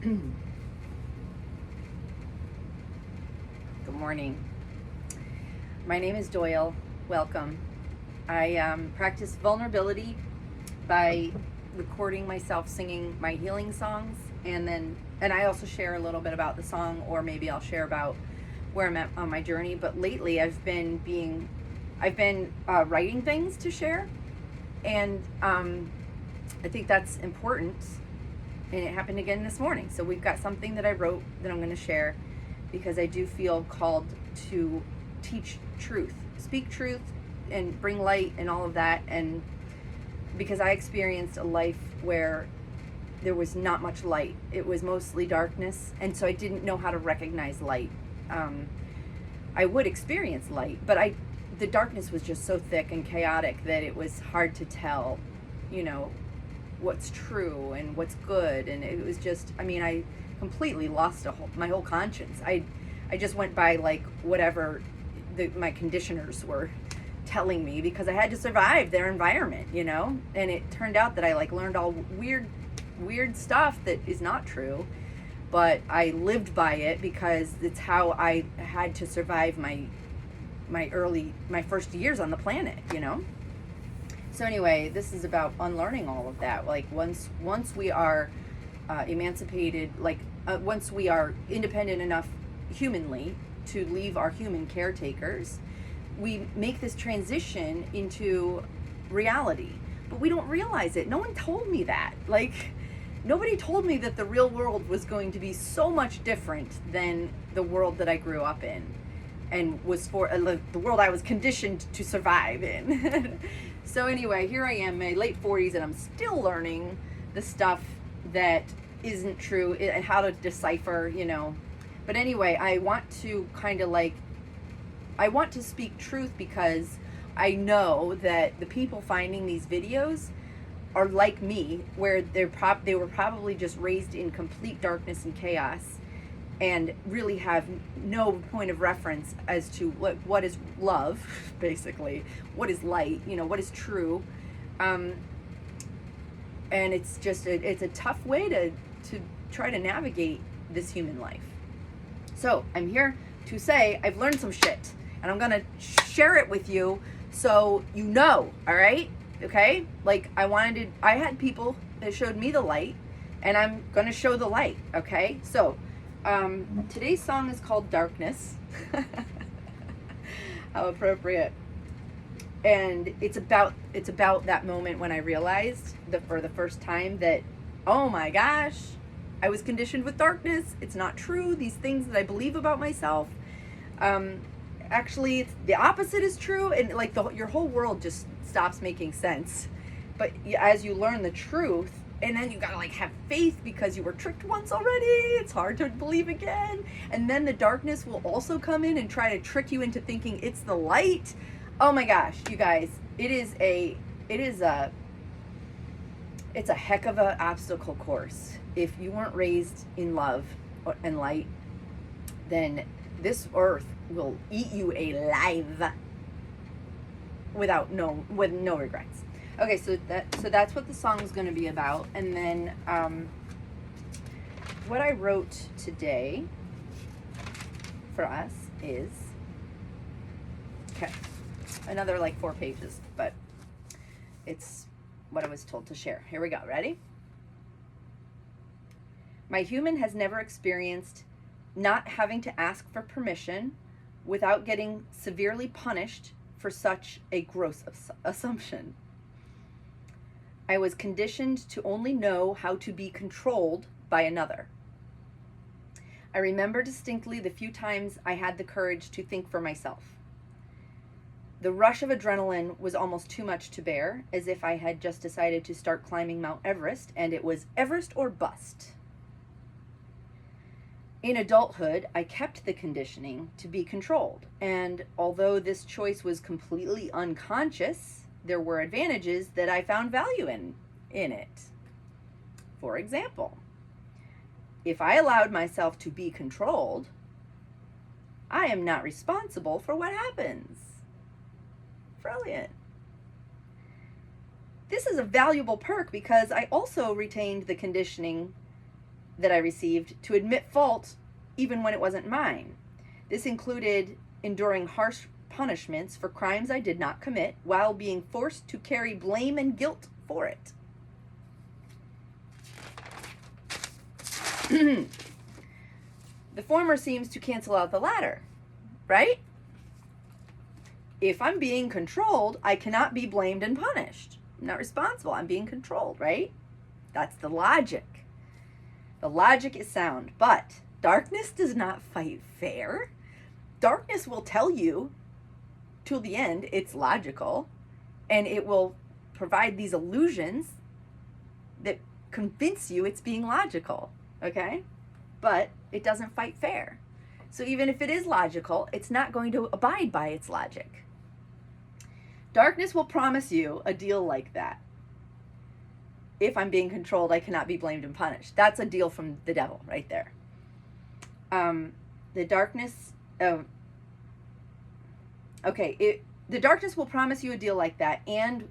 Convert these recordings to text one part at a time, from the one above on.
Good morning. My name is Doyle. Welcome. I practice vulnerability by recording myself singing my healing songs, and I also share a little bit about the song, or maybe I'll share about where I'm at on my journey. But lately, I've been writing things to share, and I think that's important. And it happened again this morning. So we've got something that I wrote that I'm going to share because I do feel called to teach truth, speak truth, and bring light and all of that. And because I experienced a life where there was not much light, it was mostly darkness, and so I didn't know how to recognize light. I would experience light, but the darkness was just so thick and chaotic that it was hard to tell, what's true and what's good. And it was just, I completely lost my whole conscience. I just went by like whatever my conditioners were telling me, because I had to survive their environment, and it turned out that I learned all weird stuff that is not true, but I lived by it because it's how I had to survive my first years on the planet. So anyway, this is about unlearning all of that. Once we are emancipated, once we are independent enough humanly to leave our human caretakers, we make this transition into reality. But we don't realize it. No one told me that. Nobody told me that the real world was going to be so much different than the world that I grew up in, and was for the world I was conditioned to survive in. So anyway, here I am, my late 40s, and I'm still learning the stuff that isn't true and how to decipher, But anyway, I want to I want to speak truth, because I know that the people finding these videos are like me, where they were probably just raised in complete darkness and chaos, and really have no point of reference as to what is love, basically, what is light, what is true. And it's just it's a tough way to try to navigate this human life. So I'm here to say I've learned some shit, and I'm gonna share it with you, so all right? Okay? I had people that showed me the light, and I'm gonna show the light, okay? So today's song is called Darkness. How appropriate. And it's about that moment when I realized for the first time that, oh my gosh, I was conditioned with darkness. It's not true. These things that I believe about myself, actually it's the opposite is true, and your whole world just stops making sense. But as you learn the truth, and then you gotta have faith, because you were tricked once already, it's hard to believe again. And then the darkness will also come in and try to trick you into thinking it's the light. Oh my gosh, you guys, it's a heck of an obstacle course. If you weren't raised in love and light, then this earth will eat you alive with no regrets. Okay, so that's what the song is going to be about. And then what I wrote today for us is, okay, another 4 pages, but it's what I was told to share. Here we go. Ready? My human has never experienced not having to ask for permission without getting severely punished for such a gross assumption. I was conditioned to only know how to be controlled by another. I remember distinctly the few times I had the courage to think for myself. The rush of adrenaline was almost too much to bear, as if I had just decided to start climbing Mount Everest, and it was Everest or bust. In adulthood, I kept the conditioning to be controlled, and although this choice was completely unconscious, there were advantages that I found value in it. For example, if I allowed myself to be controlled, I am not responsible for what happens. Brilliant. This is a valuable perk because I also retained the conditioning that I received to admit fault even when it wasn't mine. This included enduring harsh punishments for crimes I did not commit while being forced to carry blame and guilt for it. The former seems to cancel out the latter, right? If I'm being controlled, I cannot be blamed and punished. I'm not responsible. I'm being controlled, right? That's the logic. The logic is sound, but darkness does not fight fair. Darkness will tell you till the end it's logical, and it will provide these illusions that convince you it's being logical, okay? But it doesn't fight fair. So even if it is logical, it's not going to abide by its logic. Darkness will promise you a deal like that. If I'm being controlled, I cannot be blamed and punished. That's a deal from the devil right there. The darkness will promise you a deal like that and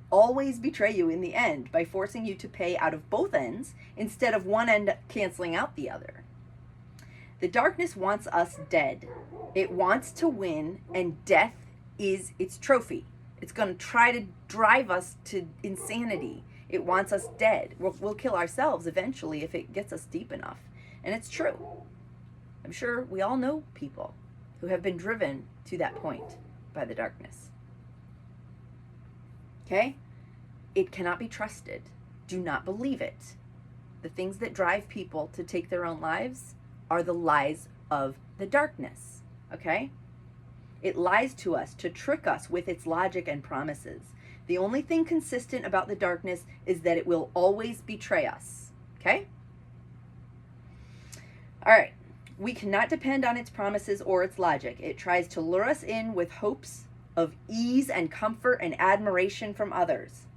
always betray you in the end by forcing you to pay out of both ends instead of one end canceling out the other. The darkness wants us dead. It wants to win, and death is its trophy. It's going to try to drive us to insanity. It wants us dead. We'll kill ourselves eventually if it gets us deep enough. And it's true. I'm sure we all know people who have been driven to that point by the darkness. Okay? It cannot be trusted. Do not believe it. The things that drive people to take their own lives are the lies of the darkness. Okay? It lies to us to trick us with its logic and promises. The only thing consistent about the darkness is that it will always betray us. Okay? All right. We cannot depend on its promises or its logic. It tries to lure us in with hopes of ease and comfort and admiration from others.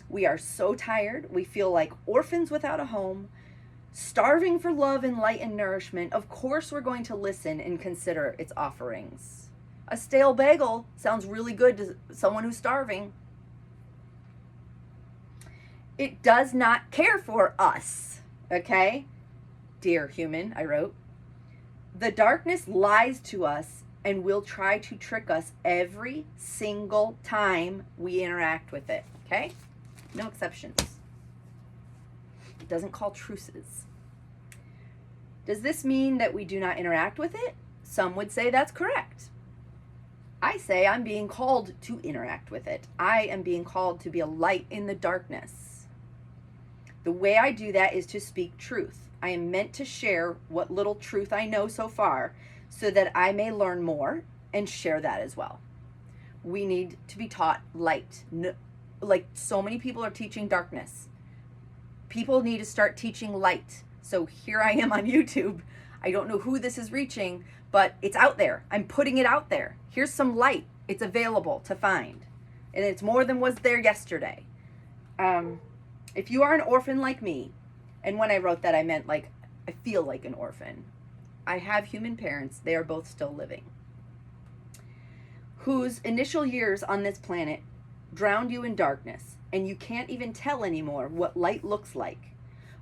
We are so tired. We feel like orphans without a home, starving for love and light and nourishment. Of course, we're going to listen and consider its offerings. A stale bagel sounds really good to someone who's starving. It does not care for us, okay? Dear human, I wrote. The darkness lies to us and will try to trick us every single time we interact with it, okay? No exceptions. It doesn't call truces. Does this mean that we do not interact with it? Some would say that's correct. I say I'm being called to interact with it. I am being called to be a light in the darkness. The way I do that is to speak truth. I am meant to share what little truth I know so far so that I may learn more and share that as well. We need to be taught light. Like so many people are teaching darkness. People need to start teaching light. So here I am on YouTube. I don't know who this is reaching, but it's out there. I'm putting it out there. Here's some light. It's available to find. And it's more than was there yesterday. If you are an orphan like me, and when I wrote that, I meant like, I feel like an orphan. I have human parents. They are both still living. Whose initial years on this planet drowned you in darkness, and you can't even tell anymore what light looks like.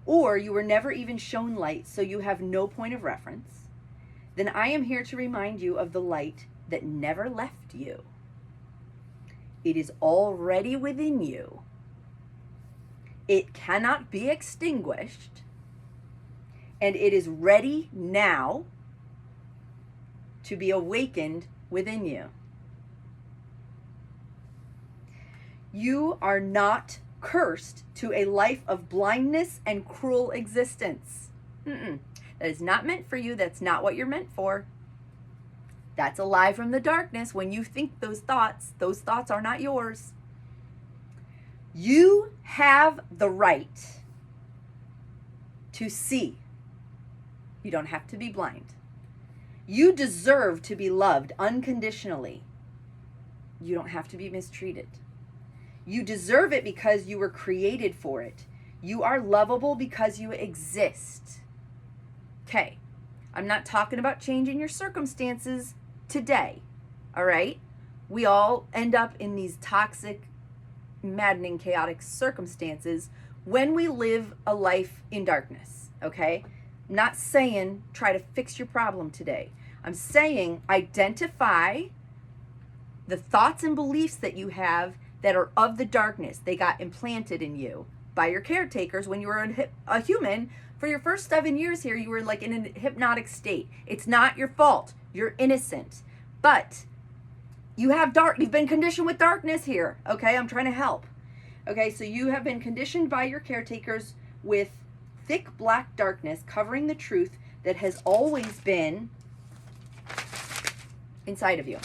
Or you were never even shown light, so you have no point of reference. Then I am here to remind you of the light that never left you. It is already within you. It cannot be extinguished, and it is ready now to be awakened within you. You are not cursed to a life of blindness and cruel existence. That is not meant for you. That's not what you're meant for. That's a lie from the darkness. When you think those thoughts are not yours. You have the right to see. You don't have to be blind. You deserve to be loved unconditionally. You don't have to be mistreated. You deserve it because you were created for it. You are lovable because you exist. Okay, I'm not talking about changing your circumstances today, all right? We all end up in these toxic, maddening, chaotic circumstances when we live a life in darkness. okay? I'm not saying try to fix your problem today. I'm saying identify the thoughts and beliefs that you have that are of the darkness. They got implanted in you by your caretakers when you were a human. For your first 7 years here, you were like in a hypnotic state. It's not your fault. You're innocent. But you've been conditioned with darkness here, okay? I'm trying to help. Okay, so you have been conditioned by your caretakers with thick black darkness covering the truth that has always been inside of you.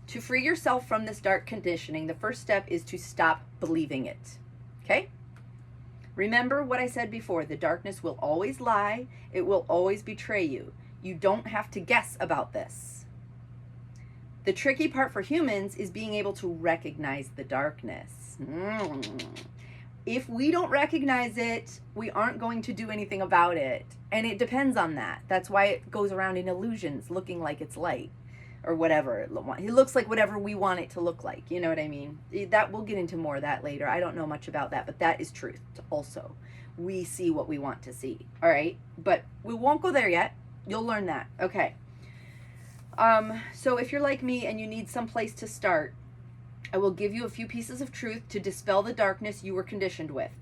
To free yourself from this dark conditioning, the first step is to stop believing it. Okay? Remember what I said before. The darkness will always lie. It will always betray you. You don't have to guess about this. The tricky part for humans is being able to recognize the darkness. If we don't recognize it, we aren't going to do anything about it. And it depends on that. That's why it goes around in illusions, looking like it's light. Or whatever. It looks like whatever we want it to look like. You know what I mean? That we'll get into more of that later. I don't know much about that, but that is truth also. We see what we want to see. All right? But we won't go there yet. You'll learn that. Okay. So if you're like me and you need some place to start, I will give you a few pieces of truth to dispel the darkness you were conditioned with.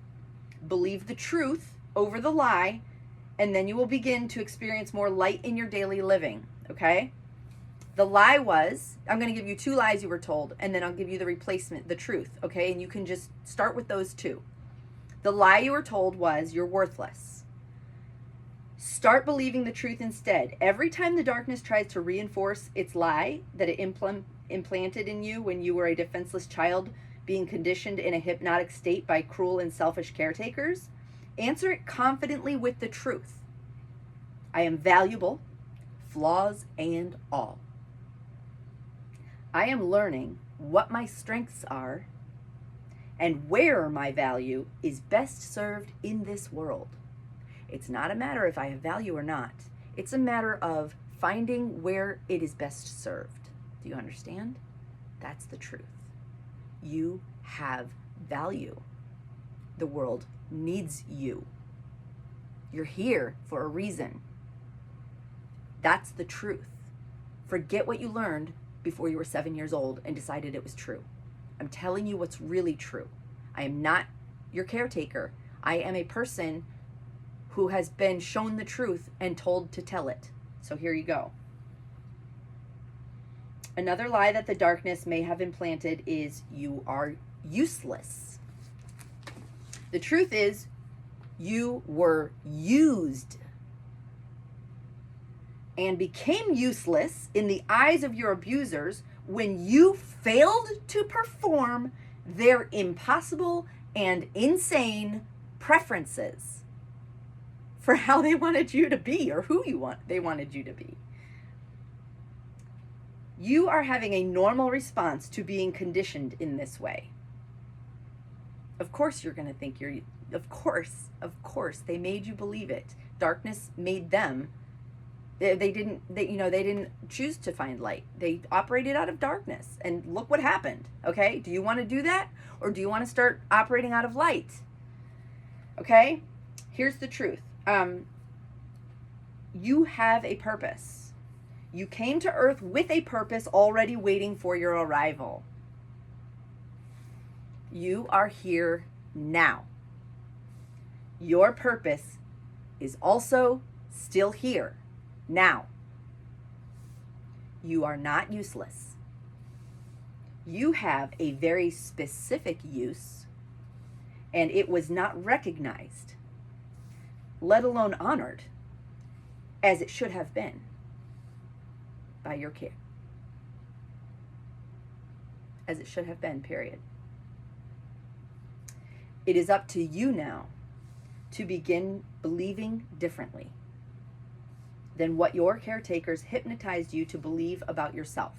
Believe the truth over the lie, and then you will begin to experience more light in your daily living. Okay? The lie was, I'm going to give you 2 lies you were told, and then I'll give you the replacement, the truth, okay? And you can just start with those 2. The lie you were told was, you're worthless. Start believing the truth instead. Every time the darkness tries to reinforce its lie that it implanted in you when you were a defenseless child being conditioned in a hypnotic state by cruel and selfish caretakers, answer it confidently with the truth. I am valuable, flaws and all. I am learning what my strengths are and where my value is best served in this world. It's not a matter if I have value or not. It's a matter of finding where it is best served. Do you understand? That's the truth. You have value. The world needs you. You're here for a reason. That's the truth. Forget what you learned before you were 7 years old and decided it was true. I'm telling you what's really true. I am not your caretaker. I am a person who has been shown the truth and told to tell it. So here you go. Another lie that the darkness may have implanted is you are useless. The truth is you were used and became useless in the eyes of your abusers when you failed to perform their impossible and insane preferences for how they wanted you to be or who they wanted you to be. You are having a normal response to being conditioned in this way. Of course you're going to think of course, they made you believe it. Darkness made them. They didn't choose to find light. They operated out of darkness. And look what happened, okay? Do you want to do that? Or do you want to start operating out of light? Okay? Here's the truth. You have a purpose. You came to Earth with a purpose already waiting for your arrival. You are here now. Your purpose is also still here now. You are not useless. You have a very specific use, and it was not recognized, let alone honored, as it should have been by your care. As it should have been, period. It is up to you now to begin believing differently than what your caretakers hypnotized you to believe about yourself.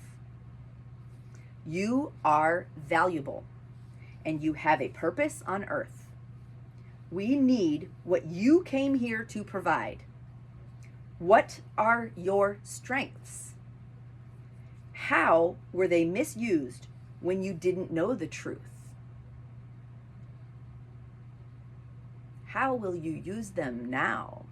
You are valuable, and you have a purpose on earth. We need what you came here to provide. What are your strengths? How were they misused when you didn't know the truth? How will you use them now?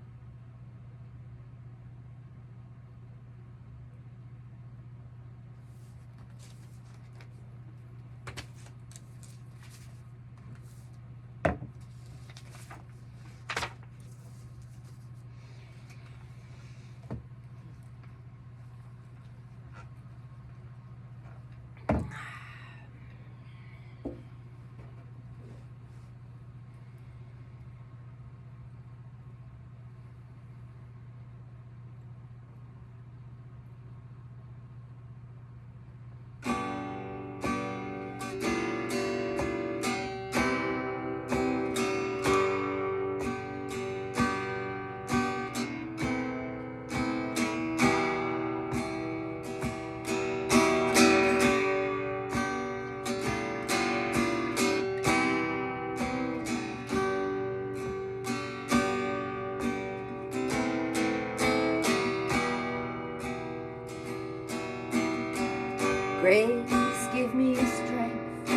Grace, give me strength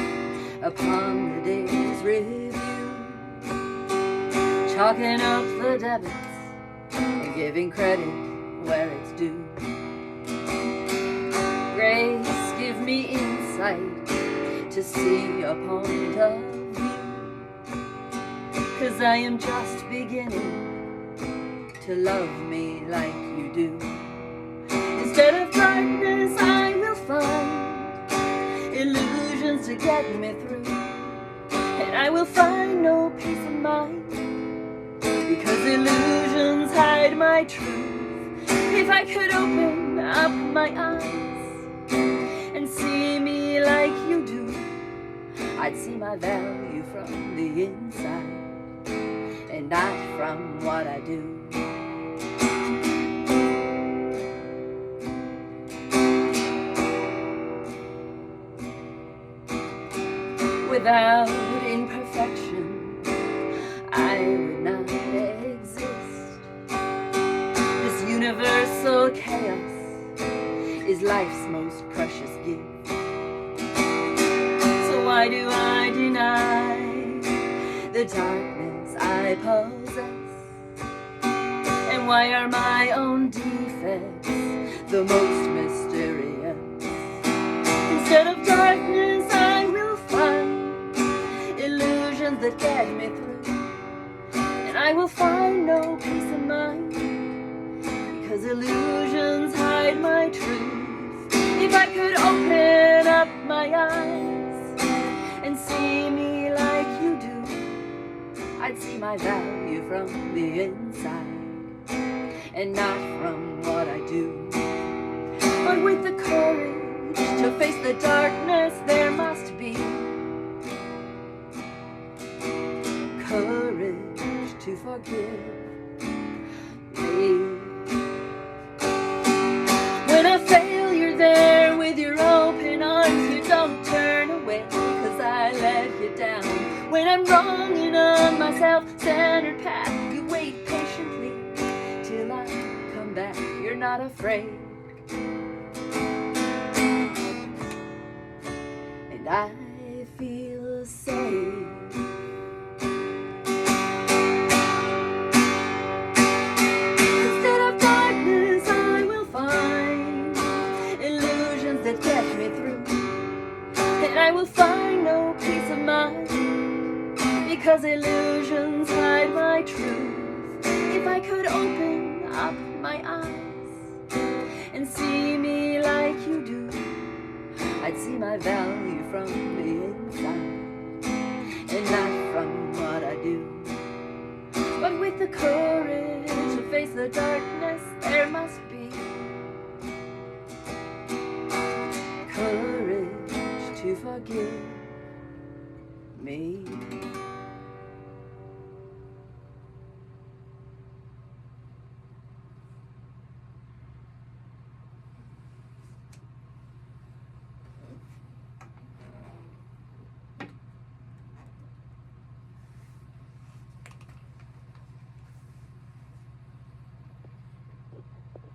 upon the day's review, chalking up the debits and giving credit where it's due. Grace, give me insight to see a point of view, 'cause I am just beginning to love me like you do. Instead of darkness, I will find illusions to get me through, and I will find no peace of mind, because illusions hide my truth. If I could open up my eyes and see me like you do, I'd see my value from the inside and not from what I do. Without imperfection, I would not exist. This universal chaos is life's most precious gift. So why do I deny the darkness I possess? And why are my own defects the most mysterious? Instead of darkness, I will find illusions that get me through, and I will find no peace of mind, because illusions hide my truth. If I could open up my eyes and see me like you do, I'd see my value from the inside and not from what I do. But with the courage to face the darkness, there must be courage to forgive me. When I fail, you're there with your open arms. You don't turn away, 'cause I let you down. When I'm wrong and on my self-centered path, you wait patiently till I come back. You're not afraid, and I feel safe. I will find no peace of mind, because illusions hide my truth. If I could open up my eyes and see me like you do, I'd see my value from the inside and not from what I do. But with the courage to face the darkness, there must be courage to forgive me.